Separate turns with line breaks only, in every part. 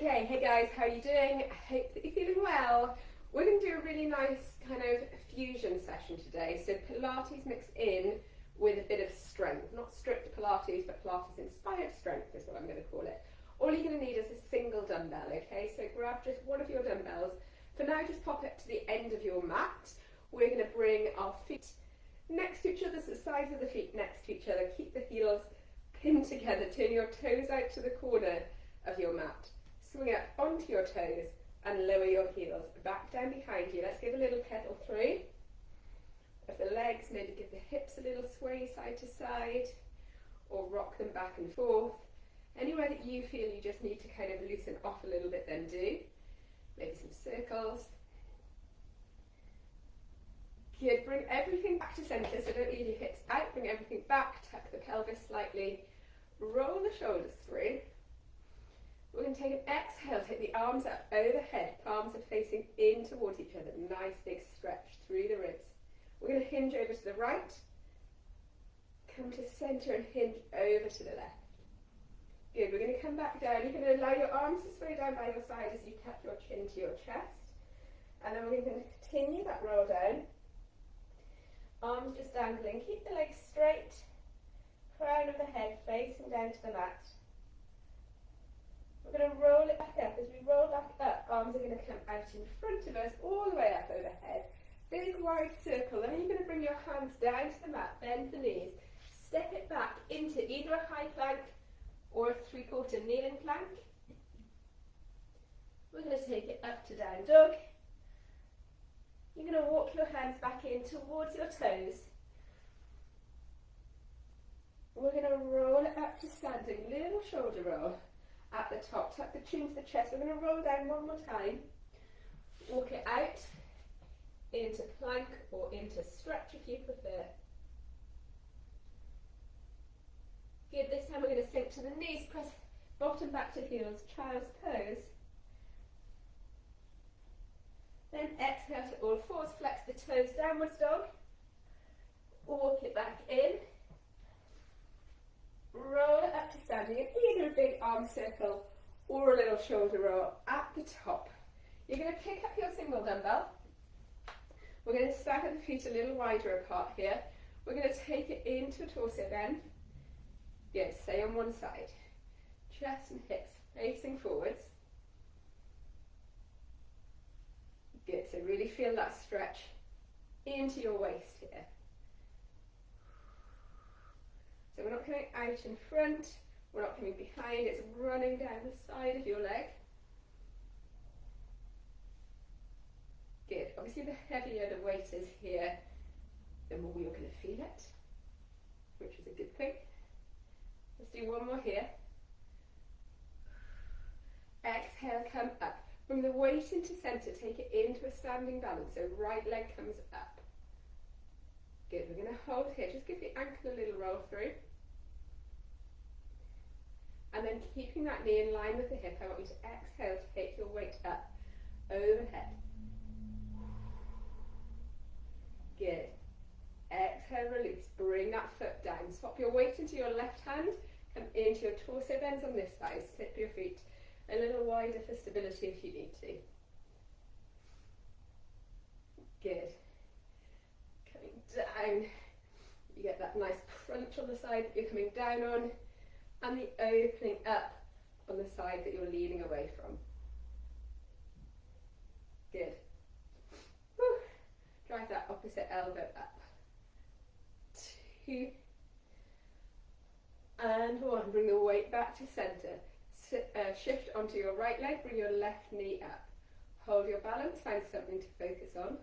Okay, hey guys, how are you doing? I hope that you're feeling well. We're going to do a really nice kind of fusion session today. So Pilates mixed in with a bit of strength. Not strict Pilates, but Pilates inspired strength is what I'm going to call it. All you're going to need is a single dumbbell, okay? So grab just one of your dumbbells. For now, just pop it to the end of your mat. We're going to bring our feet next to each other, so the sides of the feet next to each other. Keep the heels pinned together. Turn your toes out to the corner of your mat. Swing up onto your toes and lower your heels back down behind you. Let's give a little pedal through of the legs, maybe give the hips a little sway side to side or rock them back and forth. Anywhere that you feel you just need to kind of loosen off a little bit, then do. Maybe some circles. Good, bring everything back to centre, so don't leave your hips out, bring everything back, tuck the pelvis slightly, roll the shoulders through. We're going to take an exhale, take the arms up overhead, palms are facing in towards each other, nice big stretch through the ribs. We're going to hinge over to the right, come to centre and hinge over to the left. Good, we're going to come back down, you're going to allow your arms to sway down by your side as you tuck your chin to your chest, and then we're going to continue that roll down, arms just dangling, keep the legs straight, crown of the head facing down to the mat. We're going to roll it back up. As we roll back up, arms are going to come out in front of us, all the way up overhead. Big wide circle. Then you're going to bring your hands down to the mat, bend the knees, step it back into either a high plank or a 3/4 kneeling plank. We're going to take it up to down dog. You're going to walk your hands back in towards your toes. We're going to roll it up to standing, little shoulder roll. At the top, tuck the chin to the chest. We're going to roll down one more time. Walk it out into plank or into stretch if you prefer. Good, this time we're going to sink to the knees, press bottom back to heels, child's pose. Then exhale to all fours, flex the toes, downwards dog. Walk it back in. Roll it up to standing in either a big arm circle or a little shoulder roll at the top. You're going to pick up your single dumbbell. We're going to stagger the feet a little wider apart here. We're going to take it into a torso bend. Good, stay on one side. Chest and hips facing forwards. Good, so really feel that stretch into your waist here. So we're not coming out in front, we're not coming behind, it's running down the side of your leg. Good. Obviously the heavier the weight is here, the more you're going to feel it, which is a good thing. Let's do one more here. Exhale, come up. Bring the weight into centre, take it into a standing balance, so right leg comes up. Good, we're going to hold here, just give the ankle a little roll through. And then keeping that knee in line with the hip, I want you to exhale to take your weight up, overhead. Good. Exhale, release. Bring that foot down. Swap your weight into your left hand, come into your torso bends on this side. Slip your feet a little wider for stability if you need to. Good. Coming down. You get that nice crunch on the side that you're coming down on, and the opening up on the side that you're leaning away from. Good. Woo. Drive that opposite elbow up. 2 and 1. Bring the weight back to centre. Shift onto your right leg, bring your left knee up. Hold your balance, find something to focus on.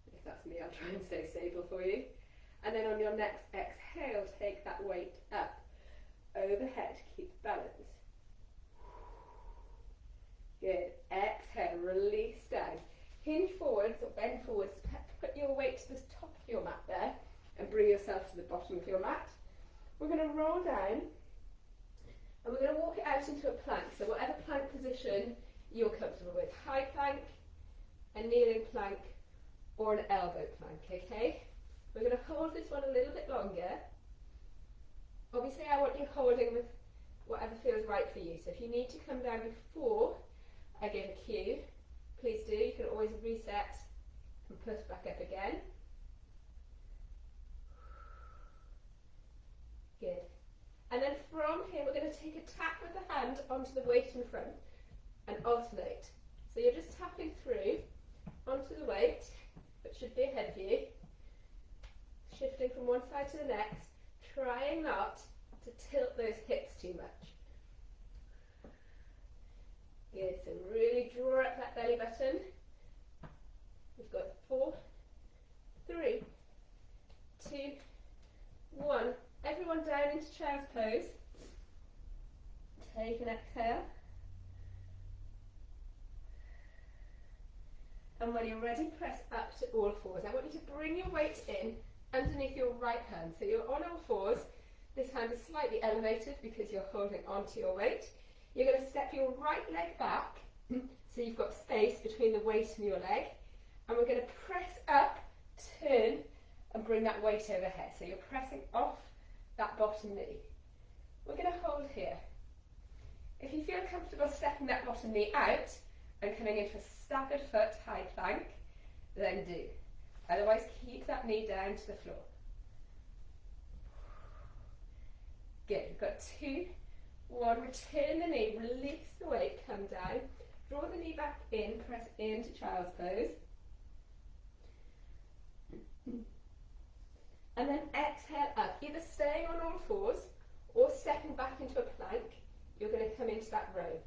If that's me, I'll try and stay stable for you. And then on your next exhale, take that weight up. Overhead, keep balance. Good. Exhale, release down. Hinge forwards or bend forwards. Put your weight to the top of your mat there and bring yourself to the bottom of your mat. We're going to roll down and we're going to walk it out into a plank. So whatever plank position you're comfortable with. High plank, a kneeling plank, or an elbow plank, okay? We're going to hold this one a little bit longer. Obviously I want you holding with whatever feels right for you. So if you need to come down before I give a cue, please do. You can always reset and push back up again. Good. And then from here we're going to take a tap with the hand onto the weight in front and alternate. So you're just tapping through onto the weight, which should be ahead of you, shifting from one side to the next, trying not to tilt those hips too much. Good, so really draw up that belly button. We've got 4, 3, 2, 1. Everyone down into child's pose. Take an exhale. And when you're ready, press up to all fours. I want you to bring your weight in underneath your right hand. So you're on all fours. This hand is slightly elevated because you're holding onto your weight. You're going to step your right leg back, so you've got space between the weight and your leg. And we're going to press up, turn, and bring that weight overhead. So you're pressing off that bottom knee. We're going to hold here. If you feel comfortable stepping that bottom knee out and coming into a staggered foot high plank, then do. Otherwise, keep that knee down to the floor. Good. We've got 2, 1. Return the knee, release the weight, come down, draw the knee back in, press into child's pose. And then exhale up, either staying on all fours or stepping back into a plank. You're going to come into that row.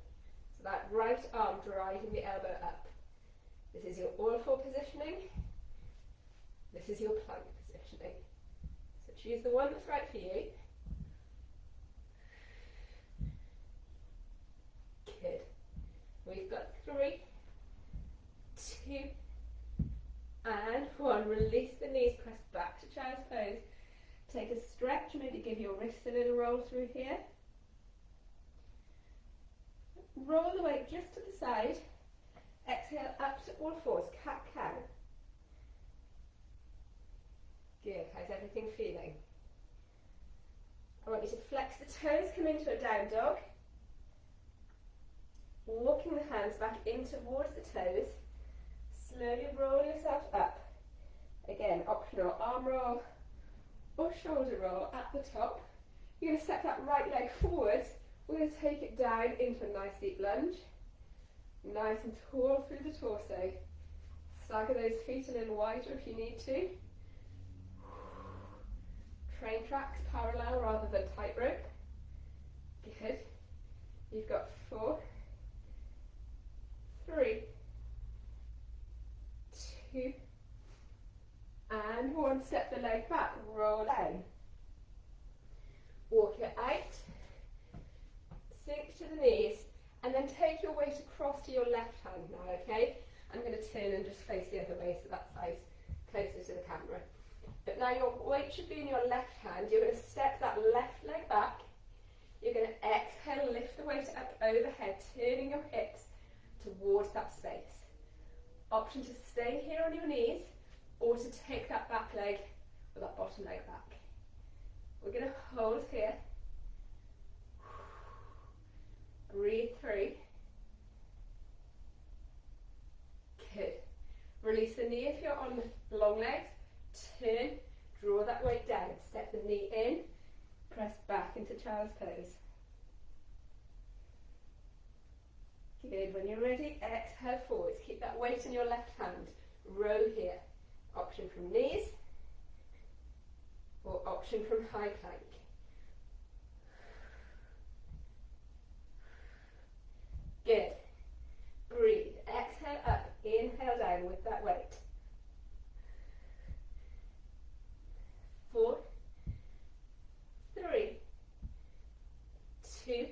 So that right arm driving the elbow up. This is your all four positioning. This is your plank positioning. So choose the one that's right for you. Good. We've got 3, 2, and 1. Release the knees, press back to child's pose. Take a stretch, maybe give your wrists a little roll through here. Roll the weight just to the side. Exhale up to all fours, cat-cow. Good, how's everything feeling? I want you to flex the toes, come into a down dog. Walking the hands back in towards the toes. Slowly roll yourself up. Again, optional arm roll or shoulder roll at the top. You're going to step that right leg forwards. We're going to take it down into a nice deep lunge. Nice and tall through the torso. Stagger those feet a little wider if you need to. Train tracks parallel rather than tightrope. Good. You've got 4, 3, 2, and 1. Step the leg back, roll down. Walk it out, sink to the knees, and then take your weight across to your left hand now, okay? I'm going to turn and just face the other way so that side's closer to the camera. But now your weight should be in your left hand. You're going to step that left leg back. You're going to exhale, lift the weight up overhead, turning your hips towards that space. Option to stay here on your knees or to take that back leg or that bottom leg back. We're going to hold here. Breathe through. Good. Release the knee if you're on long legs. Turn, draw that weight down. Step the knee in, press back into child's pose. Good. When you're ready, exhale forwards. Keep that weight in your left hand. Row here. Option from knees or option from high plank. Good. Breathe. Exhale up. Inhale down with that weight. 4, 3, 2,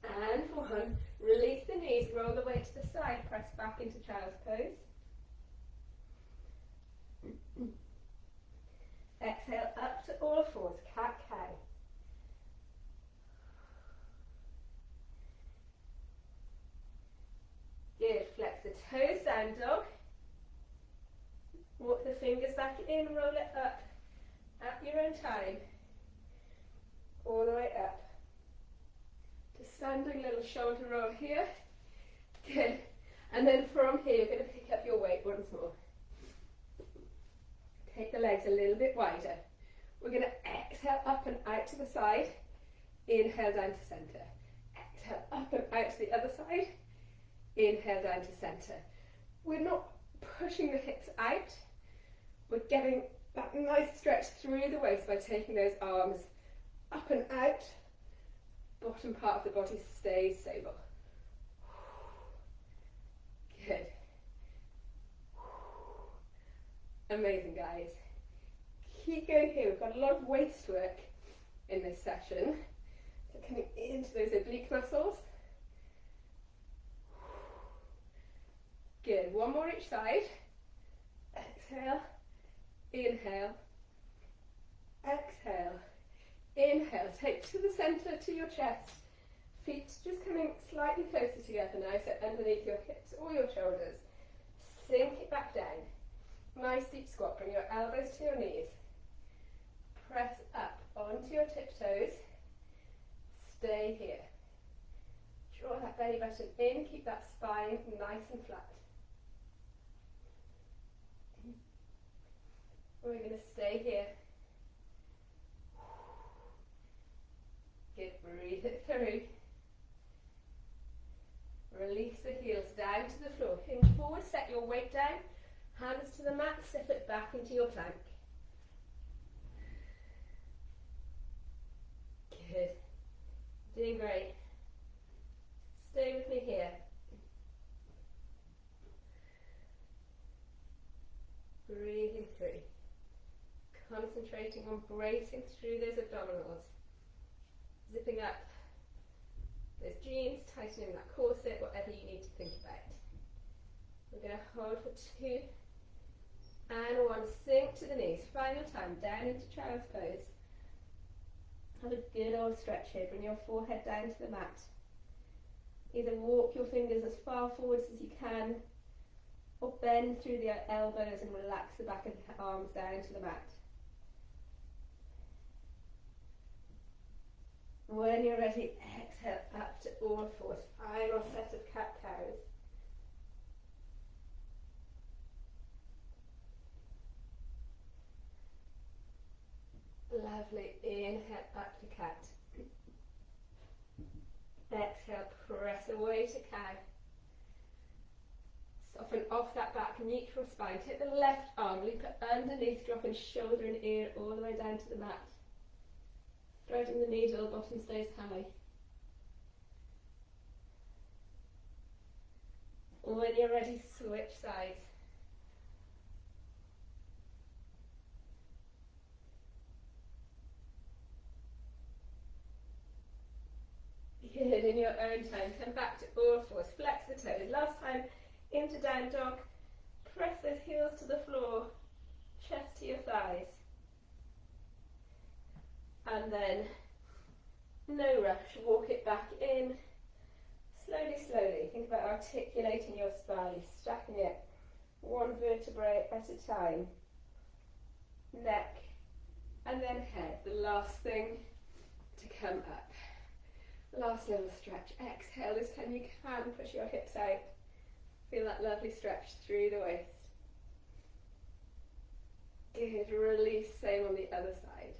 and 1. Release the knees, roll the weight to the side, press back into child's pose. Exhale up to all fours, cat-cow. Good, flex the toes down dog. Walk the fingers back in, roll it up at your own time. All the way up. standing little shoulder roll here. Good. And then from here, you're going to pick up your weight once more. Take the legs a little bit wider. We're going to exhale up and out to the side. Inhale down to center. Exhale up and out to the other side. Inhale down to center. We're not pushing the hips out. We're getting that nice stretch through the waist by taking those arms up and out. Bottom part of the body stays stable. Good. Amazing, guys. Keep going here. We've got a lot of waist work in this session. So coming into those oblique muscles. Good. One more each side. Exhale. Inhale. Exhale. Inhale. Take to the center, to your chest. Feet just coming slightly closer together now, so underneath your hips or your shoulders. Sink it back down. Nice deep squat. Bring your elbows to your knees. Press up onto your tiptoes. Stay here. Draw that belly button in. Keep that spine nice and flat. We're going to stay here. Good. Breathe it through. Release the heels down to the floor. Hinge forward, set your weight down. Hands to the mat, step it back into your plank. Good. Doing great. Stay with me here. Breathing through. Concentrating on bracing through those abdominals. Zipping up those jeans, tightening that corset, whatever you need to think about. We're going to hold for 2 and 1. Sink to the knees. Final time, down into child's pose. Have a good old stretch here. Bring your forehead down to the mat. Either walk your fingers as far forwards as you can, or bend through the elbows and relax the back of the arms down to the mat. When you're ready, exhale up to all fours. Final set of cat-cows. Lovely. Inhale up to cat. Exhale, press away to cow. Soften off that back, neutral spine. Take the left arm, loop it underneath, dropping shoulder and ear all the way down to the mat. Threading the needle, bottom stays high. When you're ready, switch sides. Good, in your own time. Come back to all fours. Flex the toes. Last time, into down dog. Press those heels to the floor. Chest to your thighs. And then, no rush, walk it back in. Slowly, slowly. Think about articulating your spine, stacking it 1 vertebrae at a time. Neck, and then head. The last thing to come up. Last little stretch. Exhale this time you can. Push your hips out. Feel that lovely stretch through the waist. Good. Release. Same on the other side.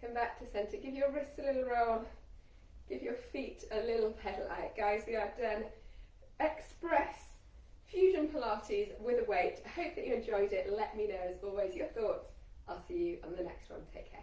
Come back to center. Give your wrists a little roll. Give your feet a little pedal out. Guys, we are done. Express Fusion Pilates with a weight. I hope that you enjoyed it. Let me know, as always, your thoughts. I'll see you on the next one. Take care.